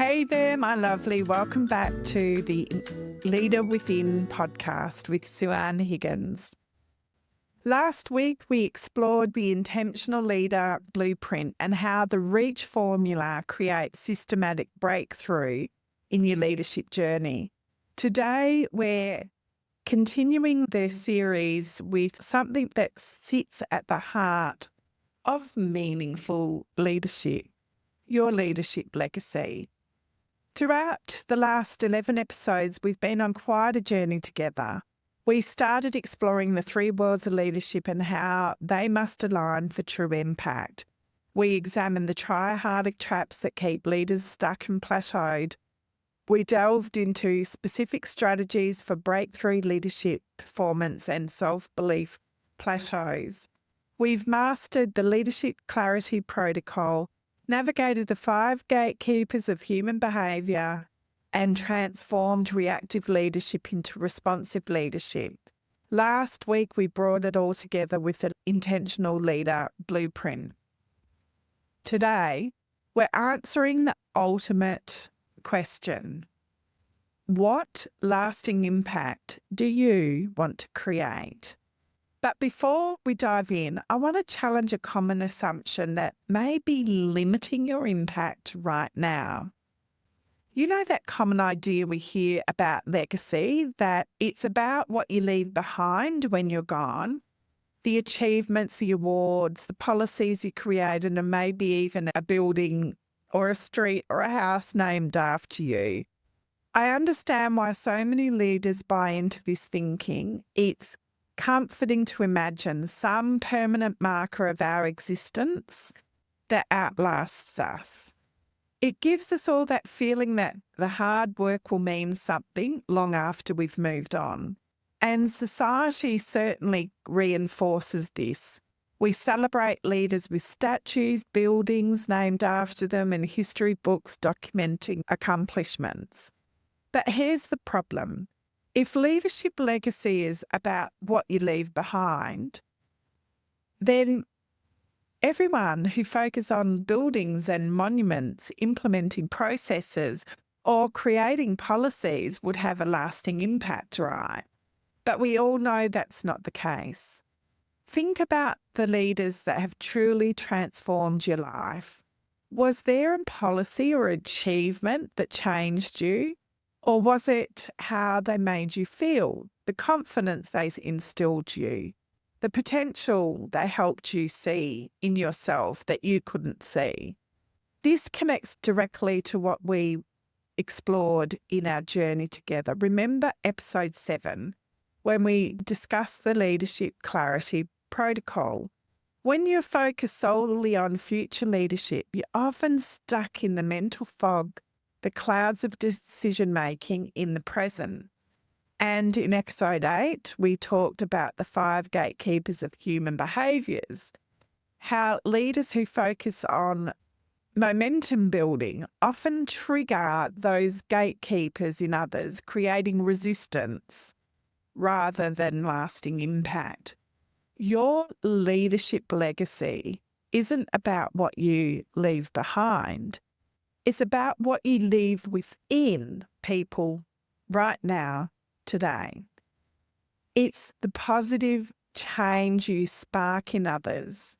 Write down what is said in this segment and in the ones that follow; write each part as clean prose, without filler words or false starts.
Hey there, my lovely. Welcome back to the Leader Within podcast with Sue-Ann Higgins. Last week, we explored the intentional leader blueprint and how the REACH formula creates systematic breakthrough in your leadership journey. Today, we're continuing this series with something that sits at the heart of meaningful leadership, your leadership legacy. Throughout the last 11 episodes, we've been on quite a journey together. We started exploring the three worlds of leadership and how they must align for true impact. We examined the try-harder traps that keep leaders stuck and plateaued. We delved into specific strategies for breakthrough leadership performance and self-belief plateaus. We've mastered the leadership clarity protocol, navigated the 5 gatekeepers of human behaviour, and transformed reactive leadership into responsive leadership. Last week, we brought it all together with an intentional leader blueprint. Today, we're answering the ultimate question. What lasting impact do you want to create? But before we dive in, I want to challenge a common assumption that may be limiting your impact right now. You know that common idea we hear about legacy, that it's about what you leave behind when you're gone, the achievements, the awards, the policies you created, and maybe even a building or a street or a house named after you. I understand why so many leaders buy into this thinking. It's comforting to imagine some permanent marker of our existence that outlasts us. It gives us all that feeling that the hard work will mean something long after we've moved on. And society certainly reinforces this. We celebrate leaders with statues, buildings named after them, and history books documenting accomplishments. But here's the problem. If leadership legacy is about what you leave behind, then everyone who focuses on buildings and monuments, implementing processes, or creating policies would have a lasting impact, right? But we all know that's not the case. Think about the leaders that have truly transformed your life. Was there a policy or achievement that changed you? Or was it how they made you feel, the confidence they instilled you, the potential they helped you see in yourself that you couldn't see? This connects directly to what we explored in our journey together. Remember episode 7, when we discussed the leadership clarity protocol. When you're focused solely on future leadership, you're often stuck in the mental fog, the clouds of decision-making in the present. And in episode 8, we talked about the 5 gatekeepers of human behaviours, how leaders who focus on momentum building often trigger those gatekeepers in others, creating resistance rather than lasting impact. Your leadership legacy isn't about what you leave behind. It's about what you leave within people right now, today. It's the positive change you spark in others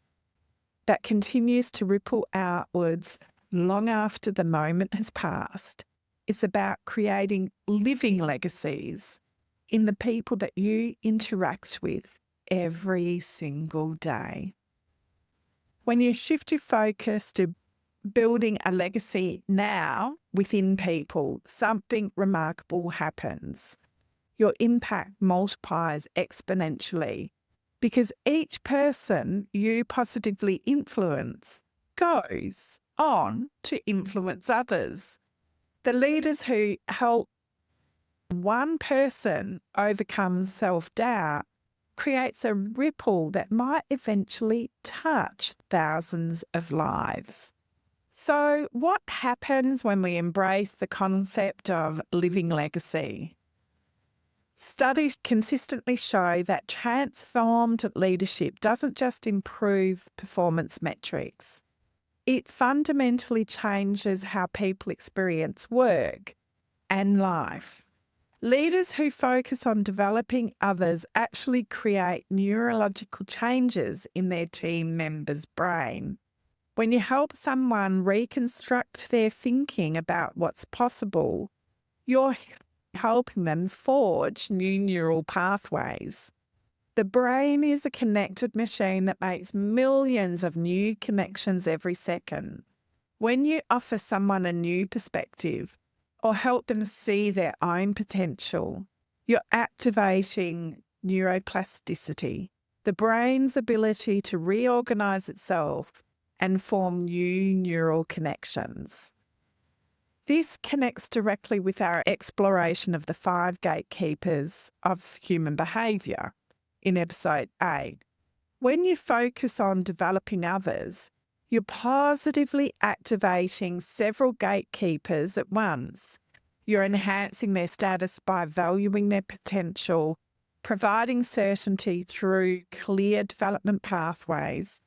that continues to ripple outwards long after the moment has passed. It's about creating living legacies in the people that you interact with every single day. When you shift your focus to building a legacy now within people, something remarkable happens. Your impact multiplies exponentially because each person you positively influence goes on to influence others. The leaders who help one person overcome self-doubt creates a ripple that might eventually touch thousands of lives. So what happens when we embrace the concept of living legacy? Studies consistently show that transformed leadership doesn't just improve performance metrics. It fundamentally changes how people experience work and life. Leaders who focus on developing others actually create neurological changes in their team members' brain. When you help someone reconstruct their thinking about what's possible, you're helping them forge new neural pathways. The brain is a connected machine that makes millions of new connections every second. When you offer someone a new perspective or help them see their own potential, you're activating neuroplasticity, the brain's ability to reorganize itself and form new neural connections. This connects directly with our exploration of the 5 gatekeepers of human behaviour in episode 8. When you focus on developing others, you're positively activating several gatekeepers at once. You're enhancing their status by valuing their potential, providing certainty through clear development pathways,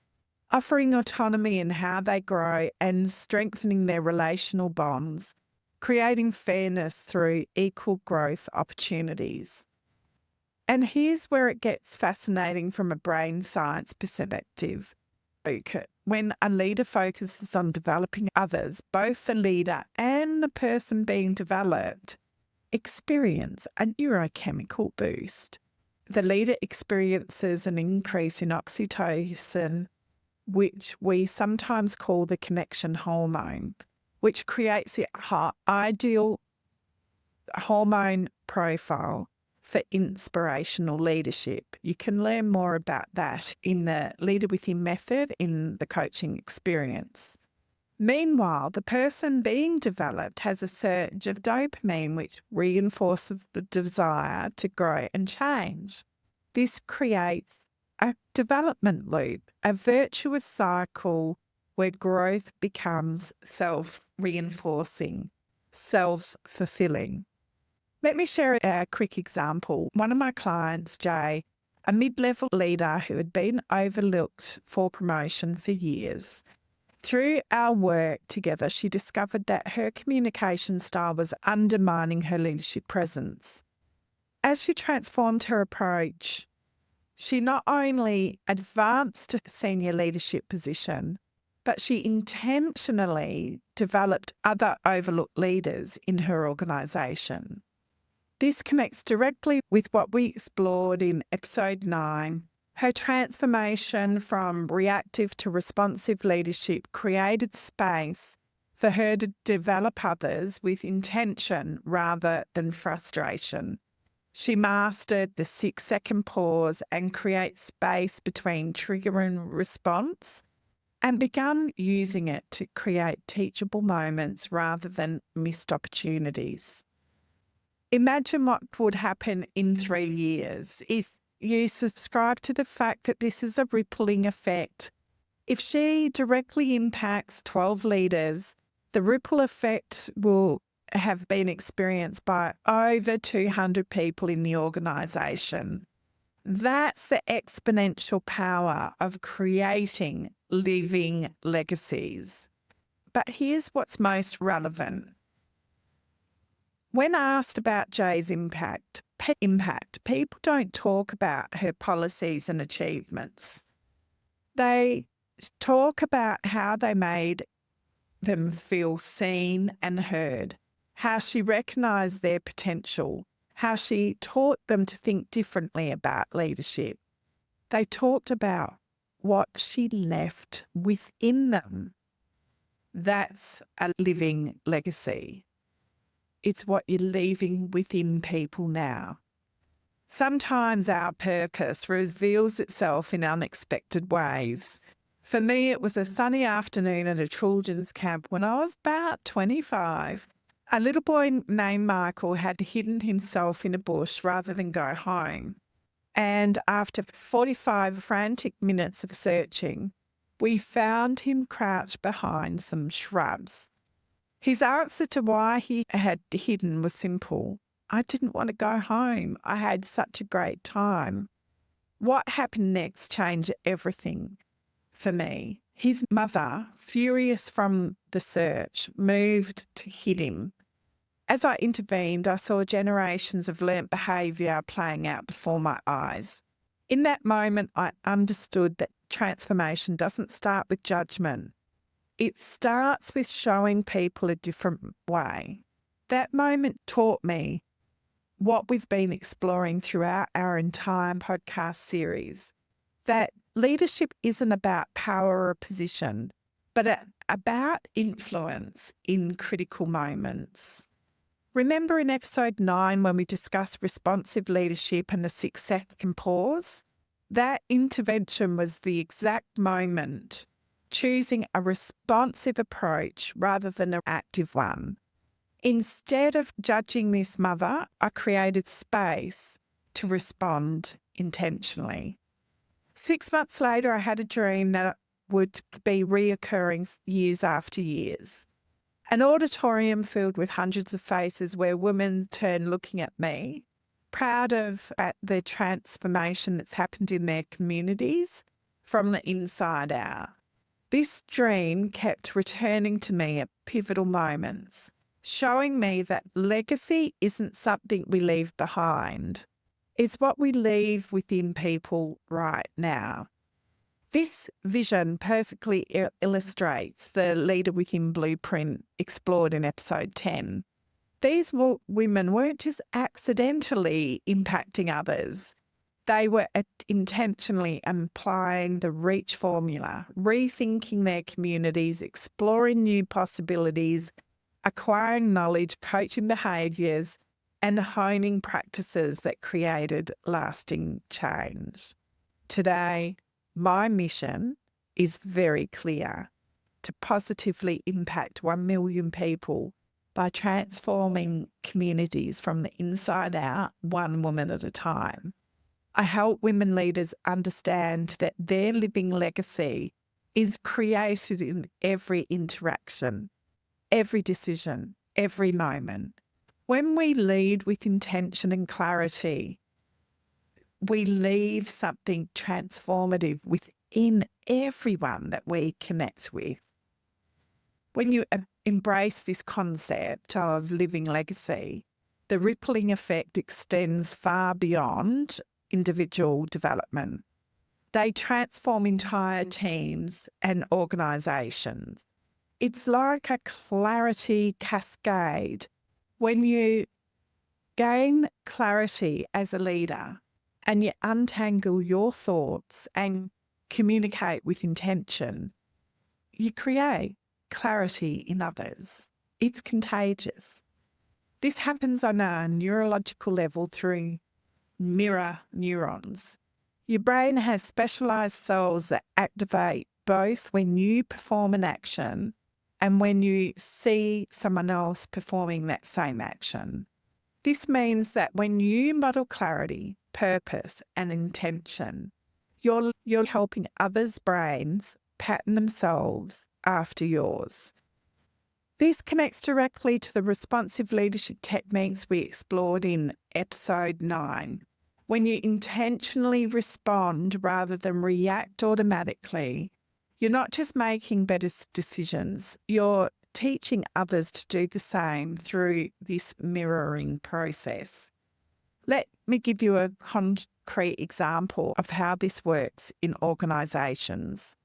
offering autonomy in how they grow and strengthening their relational bonds, creating fairness through equal growth opportunities. And here's where it gets fascinating from a brain science perspective. When a leader focuses on developing others, both the leader and the person being developed experience a neurochemical boost. The leader experiences an increase in oxytocin, which we sometimes call the connection hormone, which creates the ideal hormone profile for inspirational leadership. You can learn more about that in the Leader Within method in the coaching experience. Meanwhile, the person being developed has a surge of dopamine, which reinforces the desire to grow and change. This creates a development loop, a virtuous cycle where growth becomes self-reinforcing, self-fulfilling. Let me share a quick example. One of my clients, Jay, a mid-level leader who had been overlooked for promotion for years. Through our work together, she discovered that her communication style was undermining her leadership presence. As she transformed her approach, she not only advanced to senior leadership position, but she intentionally developed other overlooked leaders in her organisation. This connects directly with what we explored in episode 9. Her transformation from reactive to responsive leadership created space for her to develop others with intention rather than frustration. She mastered the 6-second pause and create space between trigger and response, and began using it to create teachable moments rather than missed opportunities. Imagine what would happen in 3 years if you subscribe to the fact that this is a rippling effect. If she directly impacts 12 leaders, the ripple effect will have been experienced by over 200 people in the organisation. That's the exponential power of creating living legacies. But here's what's most relevant. When asked about Jay's impact, people don't talk about her policies and achievements. They talk about how they made them feel seen and heard, how she recognised their potential, how she taught them to think differently about leadership. They talked about what she left within them. That's a living legacy. It's what you're leaving within people now. Sometimes our purpose reveals itself in unexpected ways. For me, it was a sunny afternoon at a children's camp when I was about 25. A little boy named Michael had hidden himself in a bush rather than go home. And after 45 frantic minutes of searching, we found him crouched behind some shrubs. His answer to why he had hidden was simple. I didn't want to go home. I had such a great time. What happened next changed everything for me. His mother, furious from the search, moved to hit him. As I intervened, I saw generations of learnt behaviour playing out before my eyes. In that moment, I understood that transformation doesn't start with judgment. It starts with showing people a different way. That moment taught me what we've been exploring throughout our entire podcast series, that leadership isn't about power or position, but about influence in critical moments. Remember in episode 9 when we discussed responsive leadership and the 6-second pause? That intervention was the exact moment, choosing a responsive approach rather than an active one. Instead of judging this mother, I created space to respond intentionally. 6 months later, I had a dream that would be reoccurring years after years. An auditorium filled with hundreds of faces where women turned looking at me, proud of the transformation that's happened in their communities from the inside out. This dream kept returning to me at pivotal moments, showing me that legacy isn't something we leave behind. It's what we leave within people right now. This vision perfectly illustrates the Leader Within blueprint explored in episode 10. These women weren't just accidentally impacting others. They were intentionally applying the REACH formula, rethinking their communities, exploring new possibilities, acquiring knowledge, coaching behaviours, and honing practices that created lasting change. Today, my mission is very clear: to positively impact 1 million people by transforming communities from the inside out, one woman at a time. I help women leaders understand that their living legacy is created in every interaction, every decision, every moment. When we lead with intention and clarity, we leave something transformative within everyone that we connect with. When you embrace this concept of living legacy, the rippling effect extends far beyond individual development. They transform entire teams and organisations. It's like a clarity cascade. When you gain clarity as a leader and you untangle your thoughts and communicate with intention, you create clarity in others. It's contagious. This happens on a neurological level through mirror neurons. Your brain has specialised cells that activate both when you perform an action and when you see someone else performing that same action. This means that when you model clarity, purpose, and intention, you're helping others' brains pattern themselves after yours. This connects directly to the responsive leadership techniques we explored in episode 9. When you intentionally respond rather than react automatically, you're not just making better decisions, you're teaching others to do the same through this mirroring process. Let me give you a concrete example of how this works in organisations.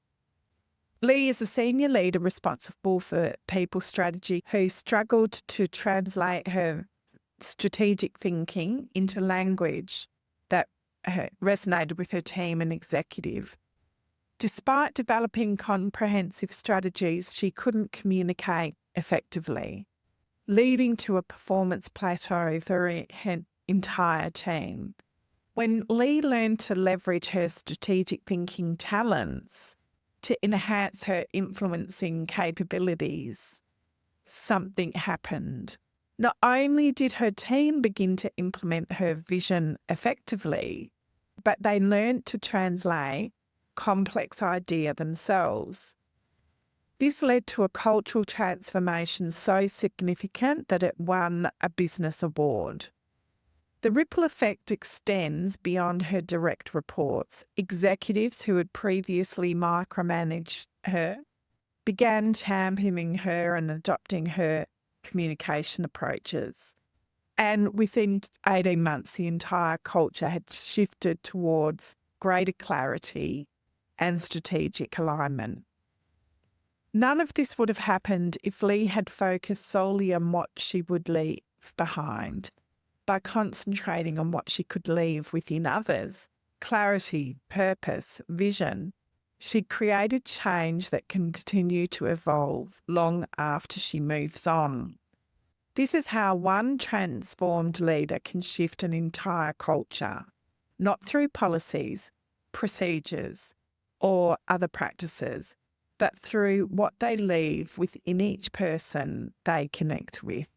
Lee is a senior leader responsible for people strategy who struggled to translate her strategic thinking into language that resonated with her team and executive. Despite developing comprehensive strategies, she couldn't communicate effectively, leading to a performance plateau for her entire team. When Lee learned to leverage her strategic thinking talents to enhance her influencing capabilities, something happened. Not only did her team begin to implement her vision effectively, but they learned to translate complex idea themselves. This led to a cultural transformation so significant that it won a business award. The ripple effect extends beyond her direct reports. Executives who had previously micromanaged her began championing her and adopting her communication approaches. And within 18 months, the entire culture had shifted towards greater clarity and strategic alignment. None of this would have happened if Lee had focused solely on what she would leave behind. By concentrating on what she could leave within others, clarity, purpose, vision, she created change that can continue to evolve long after she moves on. This is how one transformed leader can shift an entire culture, not through policies, procedures, or other practices, but through what they leave within each person they connect with.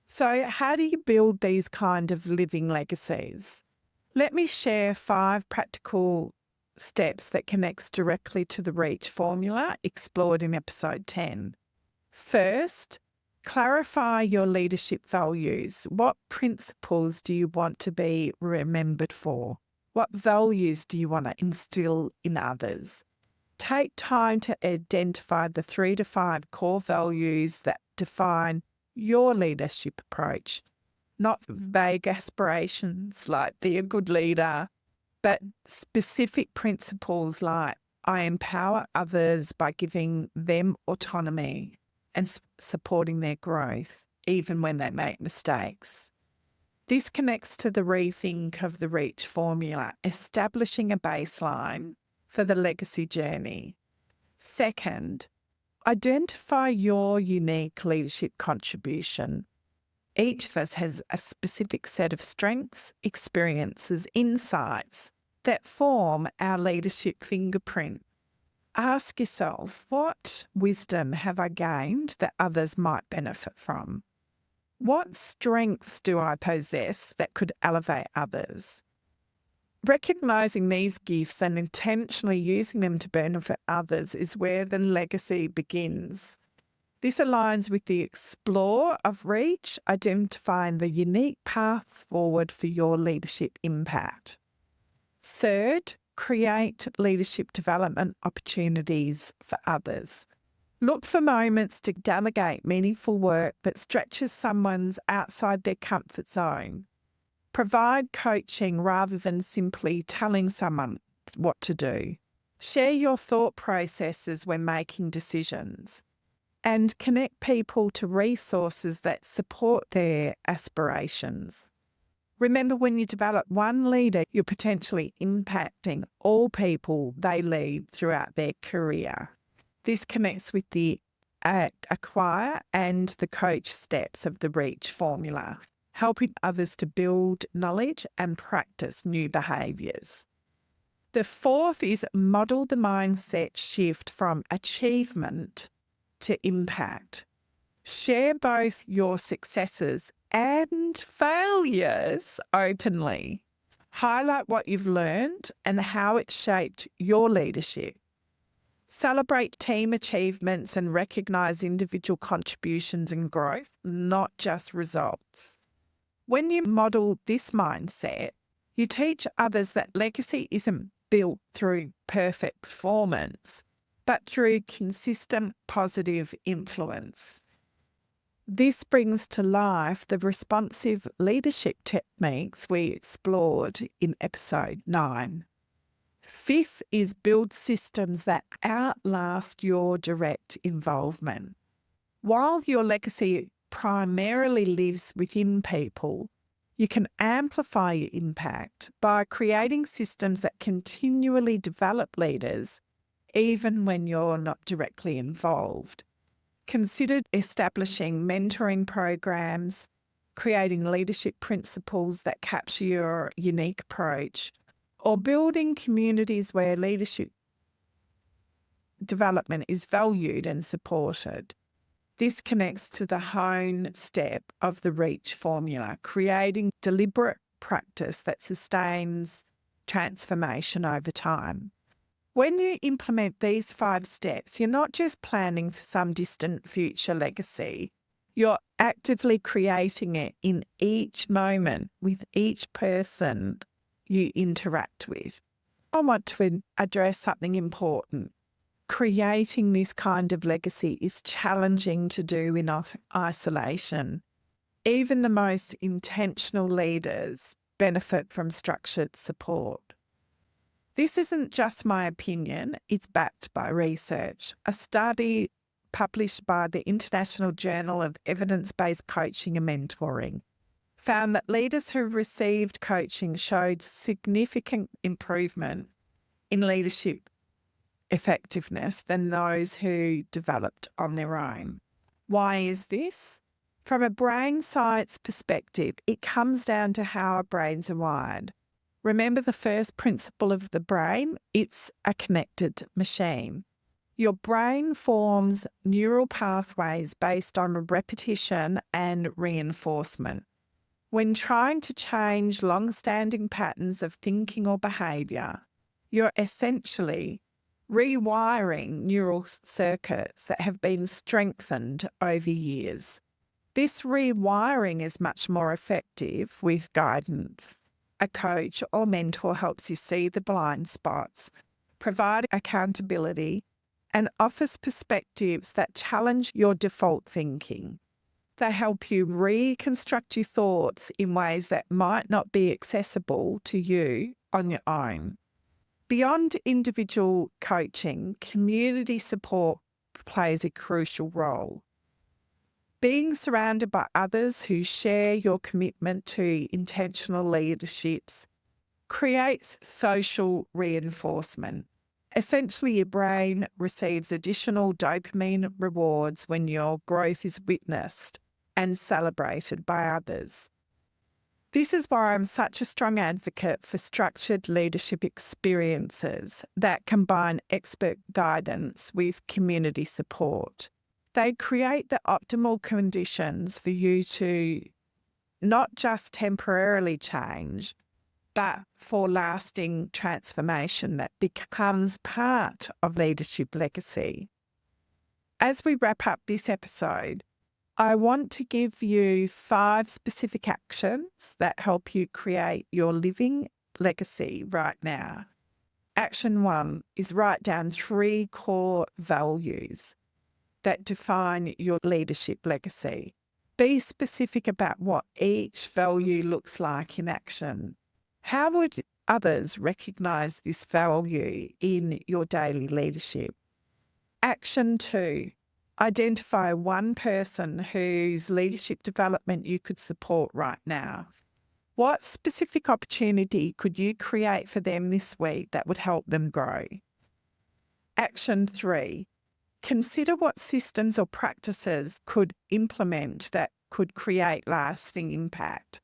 So, how do you build these kind of living legacies? Let me share 5 practical steps that connects directly to the REACH formula explored in episode 10. First, clarify your leadership values. What principles do you want to be remembered for? What values do you want to instill in others? Take time to identify the 3 to 5 core values that define your leadership approach, not vague aspirations like be a good leader, but specific principles like I empower others by giving them autonomy and supporting their growth, even when they make mistakes. This connects to the rethink of the REACH formula, establishing a baseline for the legacy journey. Second, identify your unique leadership contribution. Each of us has a specific set of strengths, experiences, insights that form our leadership fingerprint. Ask yourself, what wisdom have I gained that others might benefit from? What strengths do I possess that could elevate others? Recognising these gifts and intentionally using them to benefit others is where the legacy begins. This aligns with the explore of REACH, identifying the unique paths forward for your leadership impact. Third, create leadership development opportunities for others. Look for moments to delegate meaningful work that stretches someone's outside their comfort zone. Provide coaching rather than simply telling someone what to do. Share your thought processes when making decisions. And connect people to resources that support their aspirations. Remember, when you develop one leader, you're potentially impacting all people they lead throughout their career. This connects with the acquire and the coach steps of the REACH formula, helping others to build knowledge and practice new behaviours. The fourth is model the mindset shift from achievement to impact. Share both your successes and failures openly. Highlight what you've learned and how it shaped your leadership. Celebrate team achievements and recognise individual contributions and growth, not just results. When you model this mindset, you teach others that legacy isn't built through perfect performance, but through consistent positive influence. This brings to life the responsive leadership techniques we explored in episode 9. Fifth is build systems that outlast your direct involvement. While your legacy primarily lives within people, you can amplify your impact by creating systems that continually develop leaders even when you're not directly involved. Consider establishing mentoring programs, creating leadership principles that capture your unique approach, or building communities where leadership development is valued and supported. This connects to the hone step of the REACH formula, creating deliberate practice that sustains transformation over time. When you implement these 5 steps, you're not just planning for some distant future legacy. You're actively creating it in each moment with each person you interact with. I want to address something important. Creating this kind of legacy is challenging to do in isolation. Even the most intentional leaders benefit from structured support. This isn't just my opinion, it's backed by research. A study published by the International Journal of Evidence-Based Coaching and Mentoring found that leaders who received coaching showed significant improvement in leadership effectiveness than those who developed on their own. Why is this? From a brain science perspective, it comes down to how our brains are wired. Remember the first principle of the brain? It's a connected machine. Your brain forms neural pathways based on repetition and reinforcement. When trying to change long-standing patterns of thinking or behaviour, you're essentially rewiring neural circuits that have been strengthened over years. This rewiring is much more effective with guidance. A coach or mentor helps you see the blind spots, provide accountability, and offers perspectives that challenge your default thinking. They help you reconstruct your thoughts in ways that might not be accessible to you on your own. Beyond individual coaching, community support plays a crucial role. Being surrounded by others who share your commitment to intentional leaderships creates social reinforcement. Essentially, your brain receives additional dopamine rewards when your growth is witnessed and celebrated by others. This is why I'm such a strong advocate for structured leadership experiences that combine expert guidance with community support. They create the optimal conditions for you to not just temporarily change, but for lasting transformation that becomes part of leadership legacy. As we wrap up this episode, I want to give you 5 specific actions that help you create your living legacy right now. Action 1 is write down 3 core values that define your leadership legacy. Be specific about what each value looks like in action. How would others recognise this value in your daily leadership? Action 2. Identify one person whose leadership development you could support right now. What specific opportunity could you create for them this week that would help them grow? Action 3. Consider what systems or practices could implement that could create lasting impact.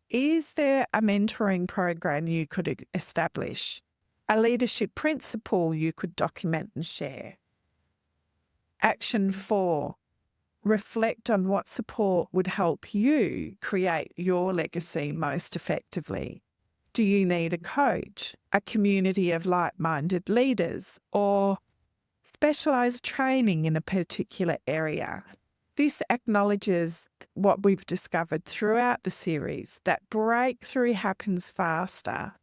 Is there a mentoring program you could establish? A leadership principle you could document and share? Action 4. Reflect on what support would help you create your legacy most effectively. Do you need a coach, a community of like-minded leaders, or specialised training in a particular area? This acknowledges what we've discovered throughout the series, that breakthrough happens faster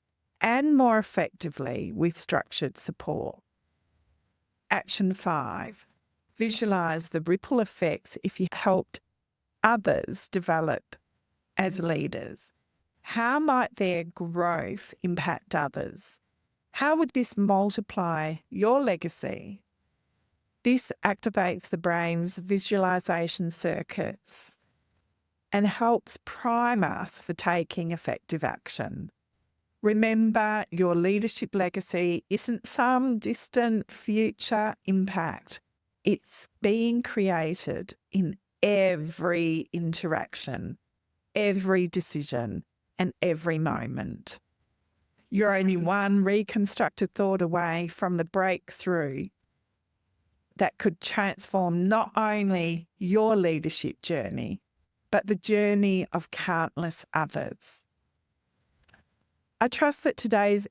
and more effectively with structured support. Action 5. Visualise the ripple effects if you helped others develop as leaders. How might their growth impact others? How would this multiply your legacy? This activates the brain's visualization circuits and helps prime us for taking effective action. Remember, your leadership legacy isn't some distant future impact. It's being created in every interaction, every decision, and every moment. You're only one reconstructed thought away from the breakthrough that could transform not only your leadership journey, but the journey of countless others. I trust that today's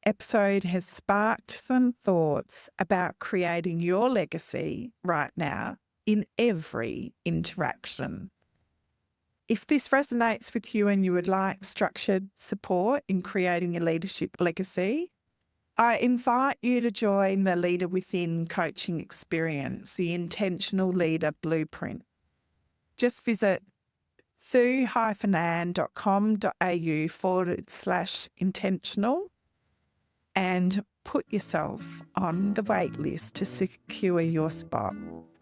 episode has sparked some thoughts about creating your legacy right now in every interaction. If this resonates with you and you would like structured support in creating a leadership legacy, I invite you to join the Leader Within coaching experience, the Intentional Leader Blueprint. Just visit sue-ann.com.au/intentional and put yourself on the wait list to secure your spot.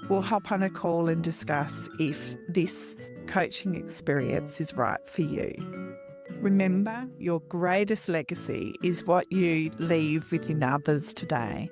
We'll hop on a call and discuss if this coaching experience is right for you. Remember, your greatest legacy is what you leave within others today.